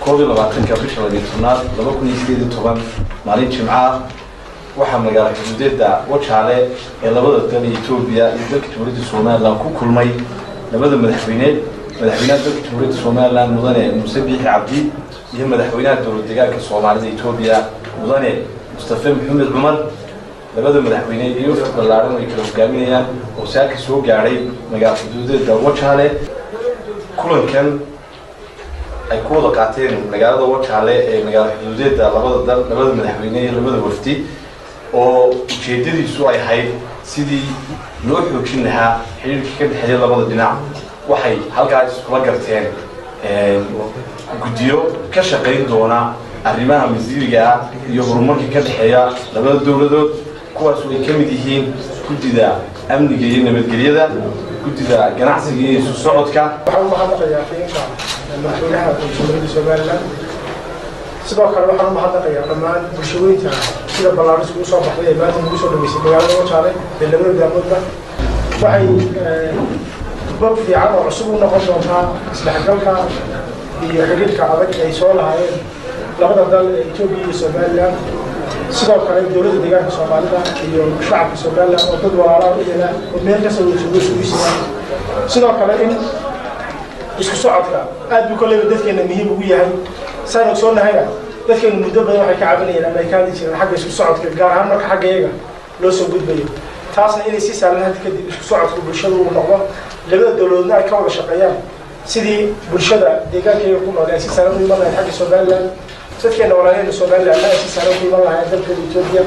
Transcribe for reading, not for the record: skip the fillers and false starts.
كوبي لبعتين كابريش على جيتونات لما كوني سيد طبعا مالين جمعة وحمل جالك جديد دا وش عليه يلا بدأ تاني إثيوبيا يدك توريد الصومال لان كل ماي لبدأ مدحبينات دك توريد الصومال لان مدن مسبح عبدي يهم مدحبينات دور الدجاج الصومال زي إثيوبيا مدن مصطفى محمد عمر لبدأ مدحبينات يوسف بالعرض ويكلم جميعا وساك سوق جاري مجال جديد دا وش عليه كلن كان ay ku wada qaateen magaalada Wajaale ee magaalada xuduudeeda labada madaxweyne labada wafdi oo ujeedadiisu ay ahayd sidii loo xoojin lahaa xiriirka ka dhexeeya labada dhinac waxay halkaas kula garteen guddiyo ka shaqeyn doona arrimaha masiiriga iyo horumarka ka dhexeeya labada dawladood kuwaas oo ay ka mid yihiin guddida amniga iyo nabadgelyada guddida ganacsiga iyo socodka madaxweynaha jamhuuriyadda Soomaaliland sidoo kale waxaan u mahadnaqayaa dhammaan bulshooyinka sida ballaaris ugu soo baxday maanta ugu soo dhameysay magaalada Wajaale ee labada daamoodba waxay bab fiican oo cusub u noqon doontaa isdhexgalka iyo xiriirka adag ay soo lahaayeen labada dal ee Itoobiya iyo Soomaaliland sidoo kale dowladda deegaanka Soomaalida iyo shacabka Soomaaliland oo dad walaalo ah oo meel ka soo jeediyay sidoo kale in isku socodka aad buu kale dadkeena muhiim ugu yahay saan soo nahayna dadkeena muddo badan waxay ka caawinayaan ama ay ka hadlayaan xagga isku socodka gaar ahaan marka xaggeega loo soo gudbayo taasna inay si sahlan hadda kadib isku socodka bulshada uu noqdo labada dawladoodna ay ka wada shaqeeyaan sidii bulshada deegaankeega ku nool ay si sahlan u iman lahayd xagga Soomaaliland dadkeena walaalaheen Soomaaliland ay si sahlan u iman lahayd dalka Itoobiya